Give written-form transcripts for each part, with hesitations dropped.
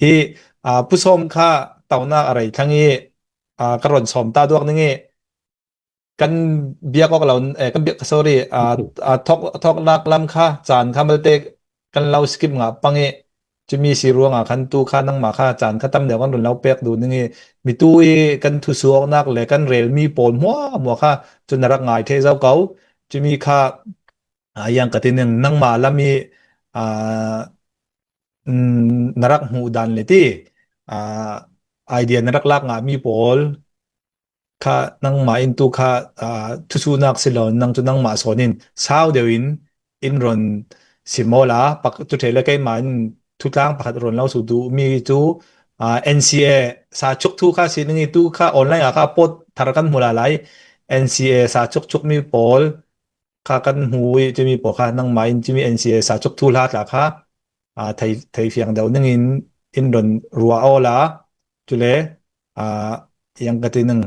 hi pusom kha tauna arai thangi karon som ta duak ningi kan biak ok laun kan biak sorry thok lak lam kha chan kha malte kan lau skip nga pange chumi si ruanga khan tu kha nang ma kha chan kha tam de kan run lau pek du ningi mi tu kan thu suak nak le kan rel mi pol mo kha chun narak ngai the zau kau chumi kha yang katin nang ma lami narak hu dan le ti idea narak lak nga mi pol kha nang ma in tu kha thu su nak silon nang chu nang ma sonin sao dewin in ron simola pak tu thele kai man thu tlang pakhat ron lau su du mi chu NCA sa chuk thu kha siningi tu kha online kha pot tharakan mula lai NCA sa chuk mi pol kha kan hui chimi po kha nang ma in chimi NCA sa chuk thu la ta kha thai fiang daw nangin in ron ruwa ola chule yang katinang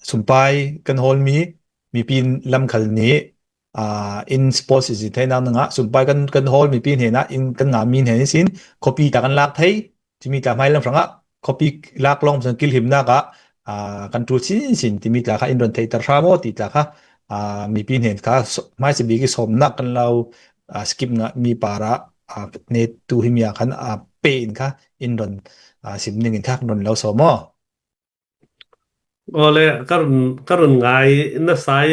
sumpay kan hol mi pin lam khal ni in sports is thai nang nga sumpay kan hol mi pin he na in kan nga min he sin copy ta kan lak thai chimi ta mai lam franga copy lak long sang kil him na ka kan tu sin timi ta kha in ron thai tar ra mo ti ta kha mi pin he ka mai se bi ki som na kan lau skip nga mi para net tu him ya kan pain ka in ron sim ning in thak ron lau so mo Oleh karun ngai na sai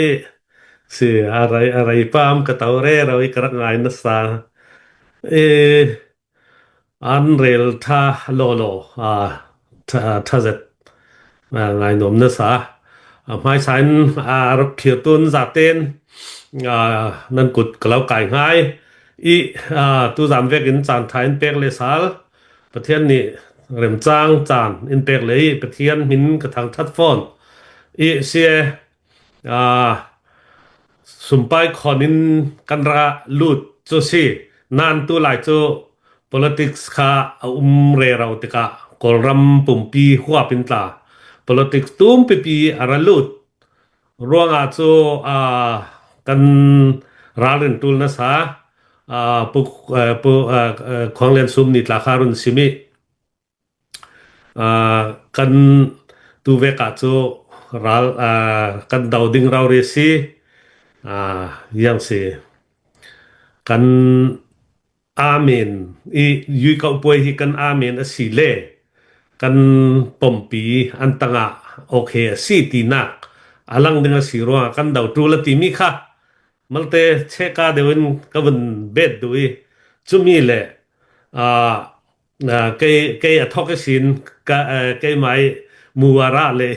si arai pam kataure rawi karat ngai na sa an rel tha lolo tha zet ngai nom na sa mai sain rap khiu tun za ten nan kut kalau kai ngai i tu zam vek in chan thain pek le sal pathian ni rem chang chan in pek le pathian min ka thang that phone i sia sumpay khonin kanra lut cho si nan tu lai cho politics kha re rau tika kolram pumpi huwa pinta politics tum pi ara lut ruanga cho kan ralin tul na sa pu khonglen sum ni tla kharun simi kan tu veka cho ral kan dauding rau resi yang si kan amen i yui ka upoi hi kan amen asi le kan pompi antanga okay si tinak alang dengan si ruang kan dau tu la ti mi kha malte cheka dewin kaven bed dui chumi le cây thok cái xin cây mai muara le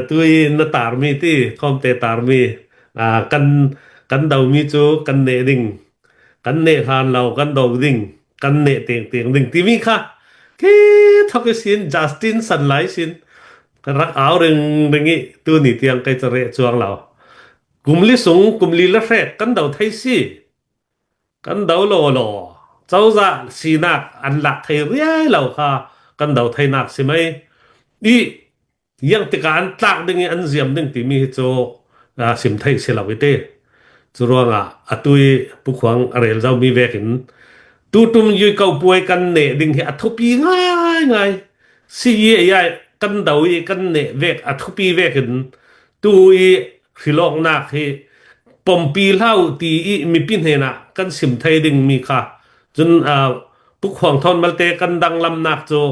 tui na tar mi ti kom te tar mi kan dau mi chu kan ne ding kan ne han lau kan dau ding kan ne teng ding ti mi kha ke thok cái xin Justin san lai xin kan rak aw ring tu ni tiang kai chare chuang lau kumli sung kumli la rek kan dau thai si kan dau lo cháu dạ xì nạc ăn lạc thầy riêng lâu kha căn đầu thầy nạc xì mấy đi yang tika an tlak ding an ziam ding ti mi cho sim thai se lawi te churonga atui pukhuang arel zau mi vekin tu tum yui kau puai kan ne ding hi athopi ngai si ye ya kan dau i kan ne vek athopi vekin tu i khilong nak hi pompi lau ti i mi pin he na kan sim thai ding mi kha jun pukhuang thon malte kan dang lam nak cho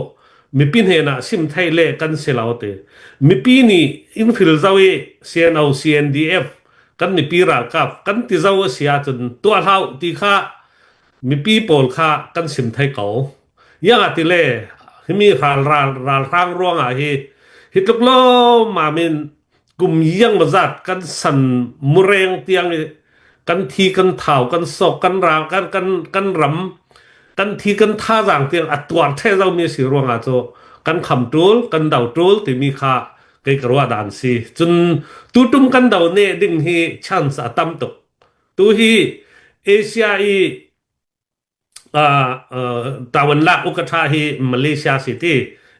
mi pin he na sim thai le kan selaute mi pi ni in fil zawi CNO CNDF kan ni pi ra kap kan ti zaw sia chun to hau ti kha mi pi pol kha kan sim thai ko ya ti le mi ral rang ruang a hi tuk lo ma min kum yang mazat kan san mureng tiang kan thi kan thau kan sok kan ra kan ram kan thi kan tha jang tiang atwar the zaw mi si ruang a cho kan kham tul kan dau tul ti mi kha kai karwa dan si chun tu tum kan dau ne ding hi chance atam tok tu hi Asia i tawan lak ukatha hi Malaysia city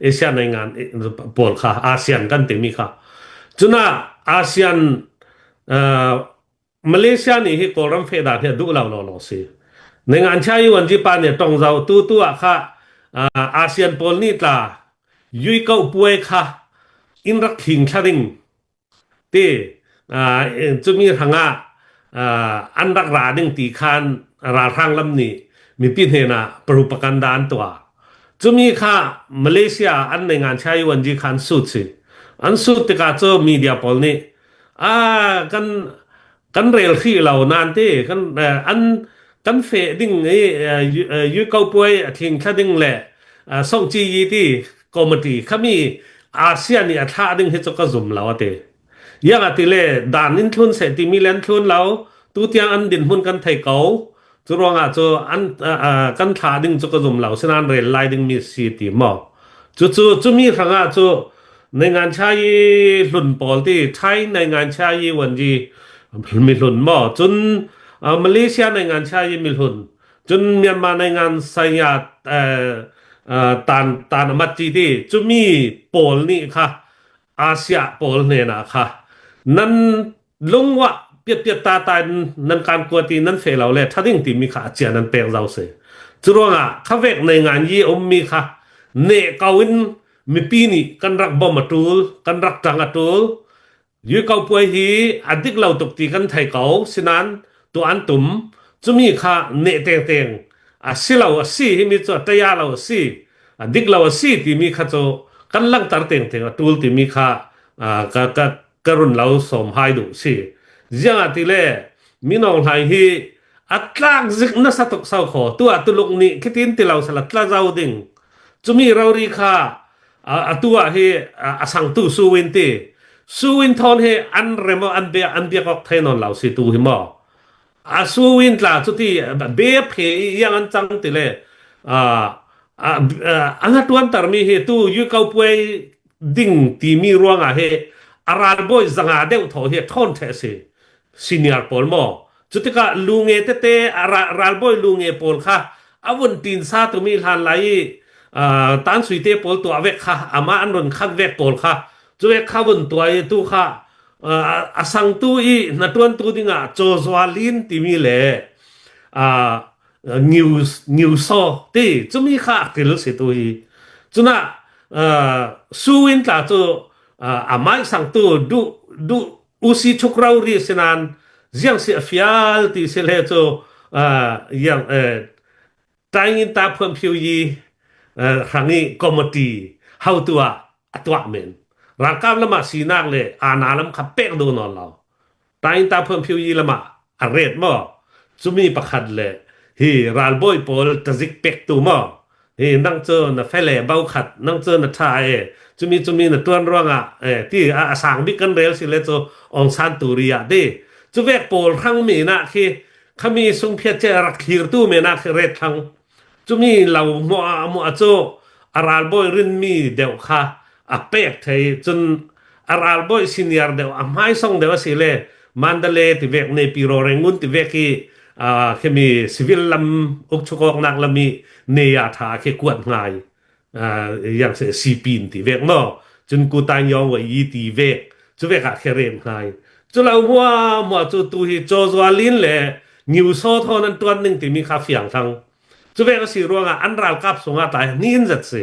Asia nai ngan pol kha ASEAN kan ti mi kha chuna ASEAN Malaysia ni hi koram fe da he du law lo si nai ngan chai wan ji pa ne tong zau tu a kha อาเซียนปอลนี่ตายุยเก้าป่วยค่ะอินรักขิงชะดิงที่จะมีทางอันรักราดิงตีคานราทางลำนี้มีพินเฮนะปรุปกันดานตัวจะมีค่ะมาเลเซียอันในงานใช้วันจีคันสุดสิอันสุดที่กาโจมีเดียปอลนี่กันเรลที่เรานานที่กันเฟดิ้งยุเก้าป่วยทิ้งชะดิงแหละส่งจีที่คอมมิตี้เขามีอาเซียนนี่ท่าดึงให้จกกระซุ่มแล้วเตยังอติเลด่านนินทุนเสติมีเลนทุนแล้วตู้เตียงอันดินหุ่นกันไทยเก่าจุรวงจูอันกันท่าดึงจกกระซุ่มแล้วฉะนั้นเรลไลดึงมีสีติมอจูมีทางจูในงานชายหลุ่นปอลที่ไทยในงานชายวันจีมีหลุ่นมอจนมาเลเซียในงานชายมีหลุ่นจนเมียนมาในงานสายาตานมัดจีที่จะมีโปลนี่ค่ะอาเซียโปลเนี่ยนะค่ะนั้นลงว่าเปียตานั้นการกวตีนั้นเฟลเราเลยถ้าดิ้งตีมีค่ะเจียนั้นเปลงเราเสียจุดว่าข้าเวกในงานยี่อมมีค่ะเนกาวินมีปีนี่กันรักบอมตูลกันรักจังตูลยุยเกาป่วยฮีอดิกเราตกตีกันไทยเก่าฉะนั้นตัวอันตุ่มจะมีค่ะเนเตงสิเราสิให้มีตัวตยาเราสิดิกเราสิที่มีค่ะโจกันลังตัดเต็งตูลที่มีค่ะกรุณเราสมหายดูสิยังอติเลมีน้องไทยฮีอัตลากซึกนัสตกเศร้าขอตัวตุลุกนี้คิดอินที่เราสลัดละเจ้าดิ่งจะมีเรารีค่ะตัวฮีสังตูสูวินตีสูวินทอนฮีอันเรมอันเบียกอกไทยนอนเราสิตูหิมอสูวินตลาจุดที่เบียเพยังอันจังติเลอันตัวอันตรมีเหตุยุคเอาป่วยดิ่งที่มีรวงเหอาราบอยสังอาเดวทอเหตุทอนเทสิซีเนียร์ปอลมอจุดที่ก็ลุงเตอาราบอยลุงปอลค่ะอาวันตีนซาตุมีหันไหลตันสุยเตปอลตัวเวกค่ะอามาอันรนคักเวกปอลค่ะจุดเวกข้าวันตัวตู้ค่ะสังตู้อีนัดวันตู้ดิ่งโจสวาลินที่มีเลยนิวโซที่จะมีค่ากิลสิตัวอีจุน่ะสูวินตาโจอาไม่สังตัวดูอุสิชุกเราเรียสนันยังเสียฟิลที่เสลโจยังตายินตาเพิ่มผิวยีครั้งนี้คอมมิตี้เฮาตัวเมนร่างกายละมาสีนักเลยนาลำขับเป็กดูนอนเราตายินตาเพิ่มผิวยีละมาเรดมอจะมีประคัดเลยฮีรัลบอยปอลตะซิกเป็กตัวมอฮีนั่งเจอนะเฟลเบาขัดนั่งเจอนะทายจะมีนะตัวร่างที่สางบิกันเรลสิเลโจองซานตูริยาดีจะเวกปอลทั้งมีนะคือเขามีทรงเพียรเจรักขีรตู้มีนะคือเรดทั้งจะมีเรามัวโจอาราลบอยรินมีเดียวค่ะเป็กไทยจนอาราลบอยซีเนียร์เดียวไม่ส่งเดียวสิเลมันเดเลที่เวกในปีโรเรงุนที่เวกีเคมีสิวิลลำอุกชุกอกนักลำมีเนียถาเคกวดง่ายอย่างเสียซีปีนที่เวกเนาะจนกูตายยองว่ายีที่เวกจะเวกเคเรมง่ายจนเรามัวจุดตัวที่โจสวาลินเลยนิวโซทอนั้นตัวหนึ่งที่มีคาเฟียงทั้งจะเวกสิรวงอันราวกับสงอาตายนี่จัดสิ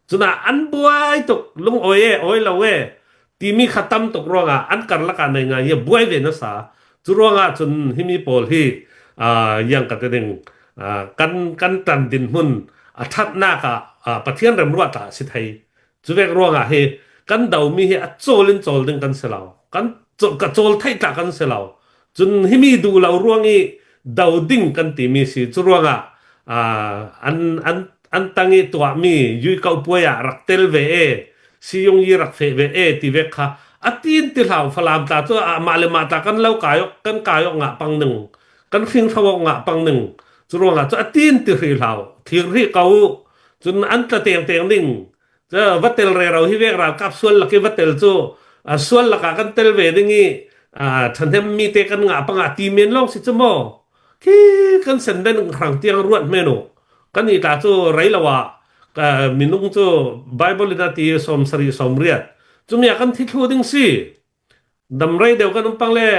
จนอันบวยตกลุงโอ้ยเราที่มีขัดตั้มตกรวงอันกันละกันในงานเยบวยเวนัสจุรวงจนที่มีโพลที่ยังกันเองกันตันดินหุ่นทัดหน้ากับประเทศเริ่มรัวตาสิไทยจุเวกรวงกันเดามีโจลินโจลดึงกันเสียแล้วกันโจลไทยตากันเสียแล้วจนที่มีดูเรารวงนี้เดาดิ้งกันตีมีสิจุรวงอันตั้งตัวมียุยเกาป่วยรักเตลเวสิยงยีรักเฟเวที่เวกค่ะตีนที่เราฟลามตาตัวมาเลมาตากันเล่ากายงะปังหนึ่งกันฟิงทวงะปังหนึ่งจุรวงจะตีนที่เราที่รีเขาจนอันตะเตียงนิ่งจะวัดเตลเรเราที่เวกเรากับส่วนละกิวัดเตลจูส่วนละกันเตลเวดิ่งฉันเห็นมีเตกันงะปังตีเมนลองสิจโมที่กันเส้นเดินครั้งเตียงรวดเมนูกันนี่ตาจูไรละวะมินุงจูไบเบิลนาทีสมสรีสมเรียดจุมีกันที่ทูดิ่งสิดำไรเดียวกันปังเล่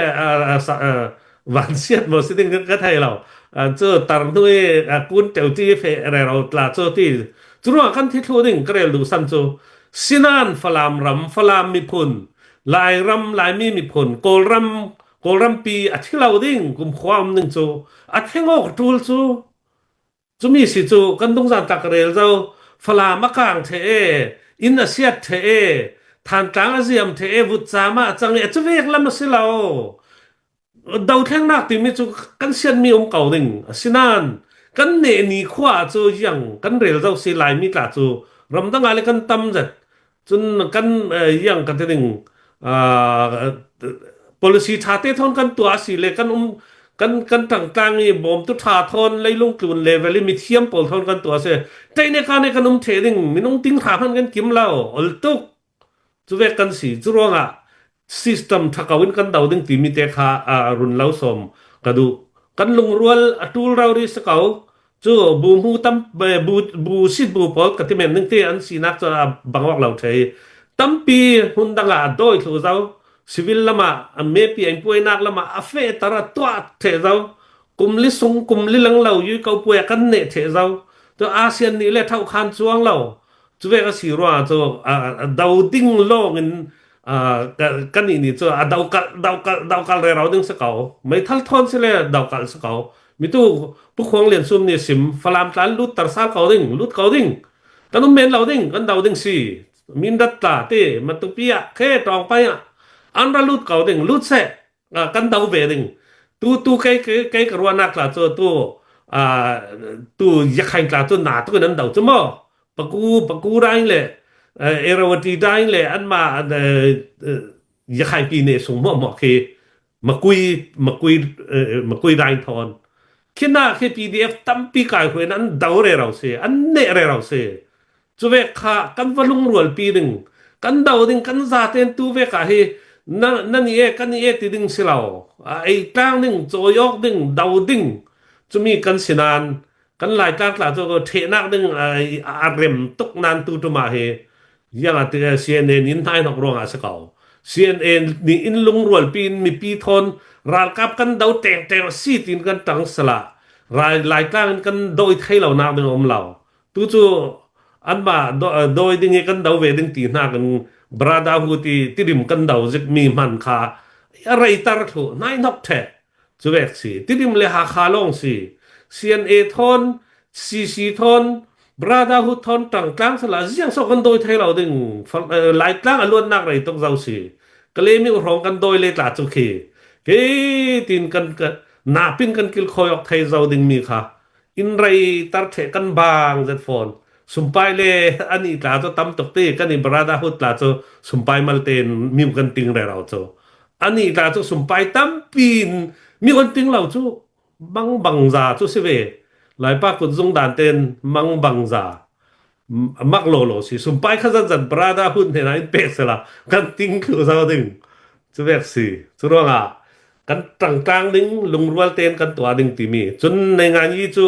วันเสียดบ่สิดิ่งกันไทยเรา这当对官调机费来了拉这地，主要看铁路顶个来路上做，西南弗兰รัม弗兰มีผลลายรัมลายมีผลโกลรัมปีอาทิตย์เราดิ่งกุมความหนึ่งโจอาทิตย์งอกทูลโจจะมีสิโจกันต้องการตักเรลเจ้าฟลามะกางเทเออินเดียเทเอทานกลางอาเซียนเทเอวุฒามาจังเอจะเวกละมาสิเราดาวแท่งนักที่มีจุกันเสียนมีองค์เก่าดิ่งสินานกันเนนีขวาจูยังกันเรลเจ้าสิลายมีกาจูรำตั้งอะไรกันตั้มจัดจนกันยังกันดิ่งpolicy ชาติทอนกันตัวสิเลยกันต่างๆนี่บ่มตุทาทอนเลยลงกลุ่นเลเวลมีเทียมปอลทอนกันตัวเสแต่ในการในกันเทดิงมีน้องติ้งถาพันกันกิมเล่าอลตุกจุเวกันสิจุรวงsystem ทักวินกันดาวดึงตีมีเตคารุนเล่าสมกระดูกันลงรัวตูลเราดิสเกาจูบูมูตั้มบูซิดบูปอลกันที่แม่นึงที่อันสีนักจะบังวักเราใช้ตั้มปีหุ่นดังโดยทุกเจ้าcivil lama mepi ai poi nak lama afe tara twa the zau kumli sung kumli lang lau yu kau poi kan ne the zau to ASEAN ni le thau khan chuang lau chuwe ka si ro cho dau ding lo ngin kan ni cho dau kal re rau ding sa kau mai thal thon se le dau kal sa kau mi tu pu khong lian sum ni sim falam tlan lut tar sal kau ding kanum men lau ding kan dau ding si min dat ta te matupia khe tong pa yaอันรัลุดเก่าดิ่งลุดเสกันดาวเวดิ่งตู้ใกล้กระวนักล่ะตัวตู้ยักษ์กล่ะตัวหนาตัวนั้นดาวจะมั้งปะกูได้เลยเอราวตีได้เลยอันมายักษ์ปีเนี่ยสมมติคือมาคุยได้ทอนคิดหน้าคือ PDF ตั้มปีกายคนนั้นดาวเรเราเสียอันเนเรเราเสียจะเวกากันวลุงรวลปีดิ่งกันดาวดิ่งกันซาเตนตู้เวกาเฮนั่นนี่กันนี่ติดึงสิเราไอ้กลางนึงโจยอกดึงดาวดึงจะมีกันสินานกันหลายกลางกล่าวจะเทนักดึงอาเรมตกนานตูตมาเฮยังอาจจะ CNN นินไทยนอกรองอาสเก่า CNN นี่อินลงรวลปีนมีปีทนรายกับกันดาวแต่ซีตินกันตั้งสละหลายกลางกันโดยไทยเหล่านักดึงอมเหล่าตู้จูอันมาโดยดึงกันดาวเวดึงตีหน้ากันบราดาฮูตีติริมกันดาวจิกมีมันคาอะไรตาร์ทุนายนกแท้จะเวกสิติริมเลหาคาลงสิ CNA ทอน CC ทอนบราดาฮูทอนต่างกลางสละเสียงสกันโดยไทยเราดึงหลายกลางอล้วนนักไรต้องเจ้าสิก็เลยมีร้องกันโดยเลยตาจุเคเกตินกันนาปินกันกิลคอยออกไทยเจ้าดึงมีค่ะอินไรตาร์เทกันบางเจ็ดฟอนสุมไปเลยอันนี้ตาจะตั้มตกตีกันนี่บราดาฮูตาจะสุมไปมาเตนมีกันติงไรเราจะอันนี้ตาจะสุมไปตั้มปีนมีกันติงเราจะบังซาจะสิเวหลายปากคนทรงด่านเตนบังซามักโลสิสุมไปข้าจัดบราดาฮูตเห็นไหมเป็ดสิละกันติงคือเราดึงจะเวกสิจะร้องกันต่างๆดึงลงรัวเตนกันตัวดึงตีมีจนในงานยี่จู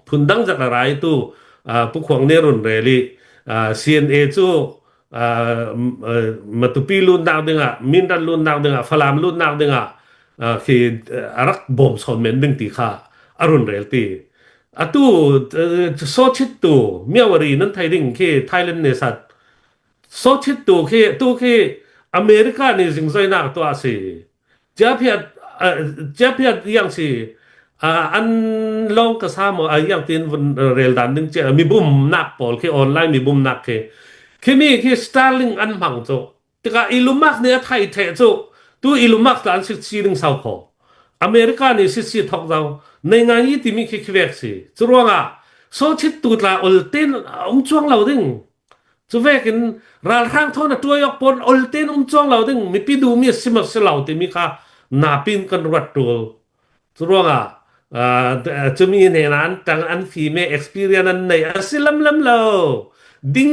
พุนดังจากอะไรตู้ผู้ขวางเนรุนเรลีCNA จูมาตุปีลุนนักดึงมินดันลุนนักดึงฟลามลุนนักดึงคือรักบ่มสอนเมนดึงตีค่าอรุนเรลตีตู้โซชิตตูเมียวรีนั้นไทยดึงคือไทยแลนด์เนสัตโซชิตตูคืออเมริกานี่สิงใจนักตัวสิเจ้าเพียรยังสิอันลองกระซ้ำอย่างที่เรลดันนึงจะมีบุมนักปอลคือออนไลน์มีบุมนักคือมีคือสตาร์ลิงอันมังโจแต่ก็อิลุมักเนี่ยไทยเทโจตัวอิลุมักตอน14นึงสาวพออเมริกานี่14ทอกเราในงานนี้ที่มีคือเวกสิจะรู้ว่าโซชิตตูตาอลเตนองจ้วงเราดึงจะเวกินราลข้างท่อนะตัวยกปนอลเตนองจ้วงเราดึงมีปีดูมีสิมักเสลาที่มีค่ะนาปินกันรัดตัวจะรู้ว่าจะมีในนั้นต่างอันฟีเม experience นั้นในอาศิลำเราดิ้ง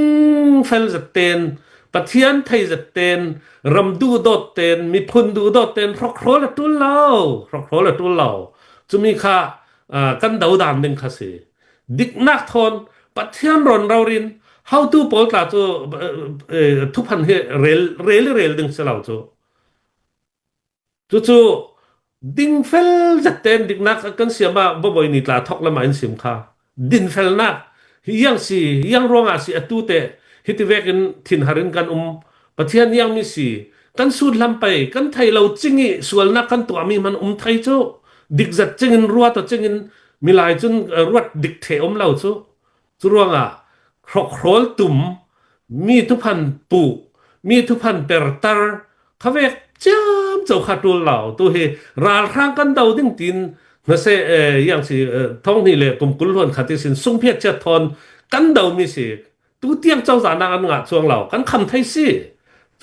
เฟลจัดเต็นปะเทียนไทยจัดเต็นรำดูดดเต็นมีพุนดูดดเต็นรกโครละตุลเราจะมีค่ะกันดาวดานหนึ่งค่ะสิดิกนักทนปะเทียนรอนเราริน how to ปอลตาจูทุกพันเรลดึงเสลาจู Ding fel zaten dik nak kan siama boboy ni tla thok lama in sim kha din fel na yang ronga si atute hitivekin thin harin kan pathian yang mi si kan sud lampai kan thai lo chingi sual na kan to mi man thai chu dik zat chingin ruwa to chingin milai chun ruat dik the lo chu ronga krol tum mi tu phan pu mi tu phan pertar khavek cham chau khatul lao tu he ral khang kan dau ding tin na se yang si thong ni le kum kul hon khati sin sung phiat cha thon kan dau mi si tu tiang chau za na an nga chuang lao kan kham thai si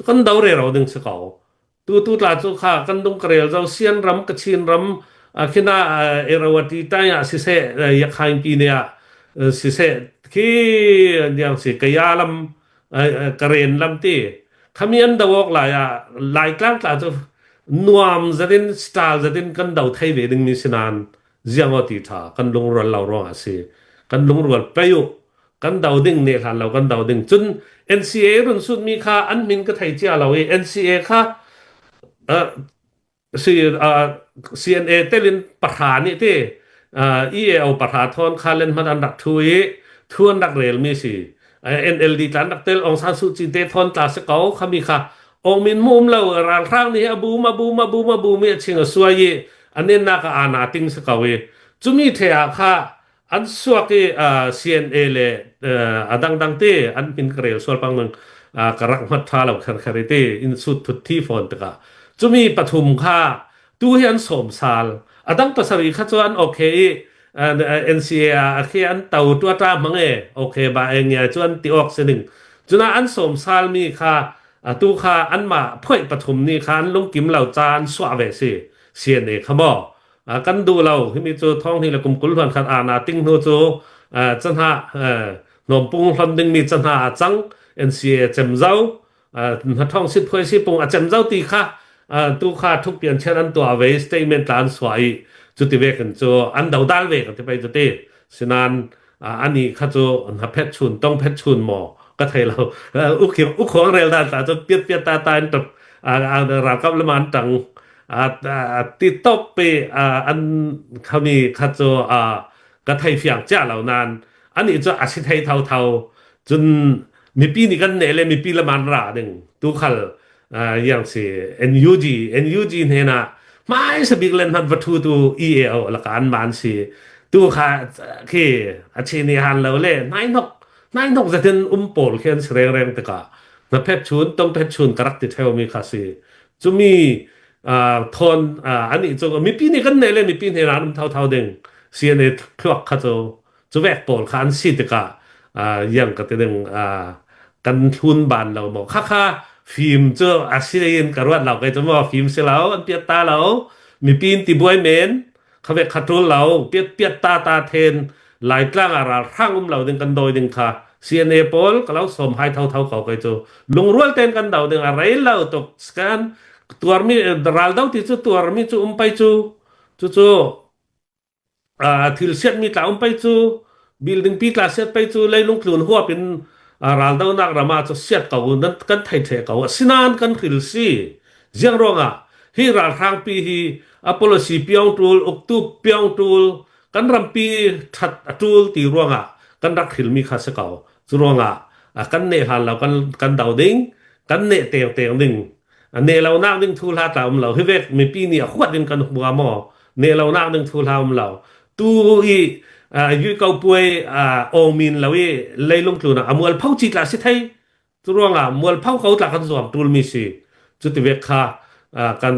kan dau re ro ding se kau tu la chu kha kan dong krel zau sian ram ka chin ram khina erawati ta ya si se ya khain pi ne ya si se ki yang si kayalam karen lam ti khamian dawok la ya lai klang ta chu nuam zadin style zadin kan dau thai ve ding mi sinan ziangoti tha kan lung rol law ro ase kan lung rol payu kan dau ding ne khan law kan dau ding chun NCA run sut mi kha an min ka thai chia law NCA kha CNA เตลินประธานนี่ที่EAO ประธานทอนคาเลนมันอันดักทุยทวนดักเรลมีสิNLD ตันดักเตลองซานสุจิเตทอนตาสเกาคามีค่ะองมินมุมเรารางข้างนี้บูมีชิงสวยอันนี้นักอาณาติงสเกาจุมีเทียค่ะอันสวกCNA เลยดังเตอันเป็นเกรลสวลปังนึงกระรักมัดทาเราคาริเตอินสุดทุดที่ฟอนตะกะจุมีปฐุมค่ะตูเฮียนสมสาลดังภาษาอีกจวนโอเคNCA อาคีอันเต่าตัวตามมังโอเคบาเองจวนติออกเสนึงจุนาอันสมสาลมีค่ะตูค่ะอันมาพ่อยปฐุมนี่ค่ะลงกิมเหล่าจานสวะเวสิเสียนขบ่กันดูเราที่มีจูท้องที่ละกุมกุลพันคัดอาณาติงโนจูจันหานมปุงลำดึงมีจันหาจัง NCA เจมเจ้าท้องสิพ่อยสิปุงเจมเจ้าตีค่ะตูค่ะทุกเปลี่ยนเช่นอันตัวเวสเตเมนต์ลานสวยจุดที่เวกันจูอันดาวดาลเวกันที่ไปจุดที่ฉะนั้นอันนี้ข้าจูเพชรชุนต้องเพชรชุนหมอก็ไทยเราอุของเร็วด้านแต่จะเปียตาตายตบรากับละมันตังติดตบไปอันเขามีข้าจูก็ไทยเฟียงจ้าเหล่านั้นอันนี้จะอาชีพไทยเท่าจนมีปีนี้กันเนี่ยเลยมีปีละมันราหนึ่งตูขัลอย่างสิ NUG เนี่ยนะไม่สบิกเล่นมันวัตถุตัว EAO ละกันมันสิตัวค่ะคืออาชีพนี้หันเราเลยนายนกจะเป็นโปลเขียนแรงตะกะมาเพชรชุนต้องเพชรชุนกระดักติดเทวมีค่ะสิจะมีทนอันนี้จะมีปีนี้กันเนี่ยเลยมีปีนี้ร้านเท่าเด้งเสียในคลอกค่ะจะแวกโปลคันสิตะกะอย่างกระติดเด้งกันทุนบานเราบอกค่าฟิล์มเจ้าอาชีพกระวัดเราก็จะมาฟิล์มเสียแล้วอันเปียตาเรามีปีนติบวยเมนเขาเวกขัดทุนเราเปียตาเทนหลายกลางอาราข้างเราดึงกันโดยดึงค่ะเซียนเอปอลก็เราสมให้เท่าเขาก็จะลงรัวเต้นกันเดาดึงอะไรเราตกสกันตัวมีรัลดาวที่จูตัวมีจูไปจูทิลเซียนมีกล่าวไปจูบิลดิ้งปีกลาเซียนไปจูเลยลงกลุ่นหัวเป็นรัลดาวนักรามาจะเสียดเขานั้นกันไทยเขาสินานกันทิลซีเจียงรองฮีรัลทางปีฮีอพอลซีเปียงตูลอุกตุเปียงตูลกันรำปีทัดตูลตีรองกันรักทิลมีข้าศึกเขาจุรองกันเนหันเรากันดาวดิ้งกันเนเตียงดิ้งเนเรานักดิ้งทูลาตามเราให้เวกมีปีนี้ขวดดิ้งกันบัวหม้อเนเรานักดิ้งทูลาเราตูอียุยเกาป่วยองมินเราเลยลงทุนมวลเผาจีกลาสิไทยจุรองมวลเผาเขาตะกันสวมตูลมีสิจุดที่เวกค่ะกัน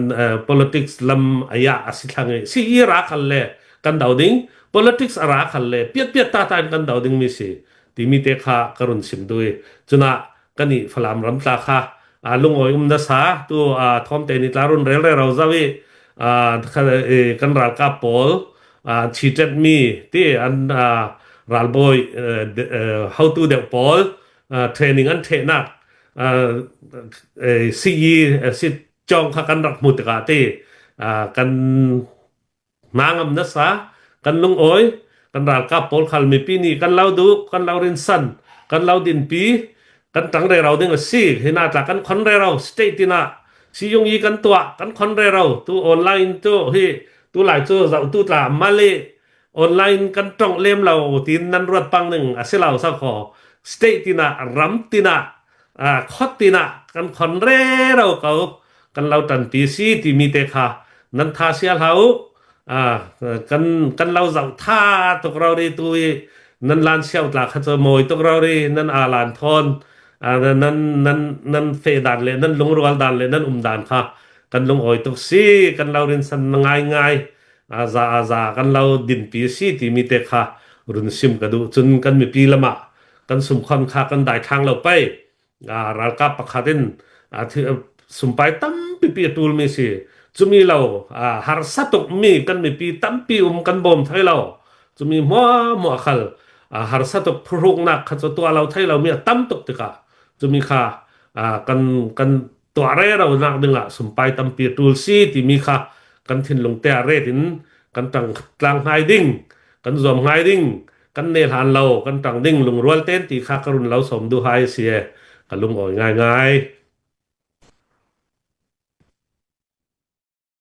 politics ลำอายะสิทางสิอีรักกันเลยกันดาวดิ้ง politics รักกันเลยเปียตากันดาวดิ้งมีสิที่มีเตค่ะกรุณสิมด้วยจุนะกันนี่ฝรั่งรำตาค่ะลุงโอยนัสหาตัวทอมเตนิตารุนเร่เราจะวิกันรักกับปอลชีเจ็ดมีที่อันรัลบอยhow to เด็กปอลtraining อันเทนักซีสิจองกันรักมุตกาที่กันนางนัสหากันลุงโอยกันรักกับปอลคัลมีปีนี้กันเล่าดูกันเล่ารินสันกันเล่าดินปีกันตั้งเราดึงสิเห็นหน้าจากกันคนเราสเตตินะ si yung i kan tua kan kon re rau tu online tu hi tu lai tu zau tu tla male online kan tong lem lau tin nan ruat pang ning asilau sa kho state tina ram tina khot tina kan kon re rau kau kan lau tan pi si ti mi te kha nan tha sia hau kan lau zau tha tok rau ri tu nan lan xiao tla kha cho moi tok rau ri nan lan thon nan fe dan le nan lung rual dan le nan dan kha kan lung oi tok si kan lau rin san ngai za kan lau din pi si ti mi te kha run sim ka du chun kan mi pi lama kan sum khon kha kan dai thang lau pai ral ka pakhatin thi sum pai tam pi tul mi si chumi lau har satok mi kan mi pi tam pi kan bom thai lau chumi mo khal har satok phuruk nak kha cho tua lau thai lau mi tam tok te ka chumi kha kan tua re lau nak dinga sum pai tam pi tul si ti mi kha kan thin lung te re tin kan tlang hai ding kan zom hai ding kan ne han lau kan tang ding lung rual ten ti kha karun lau som du hai sia kan lung oi ngai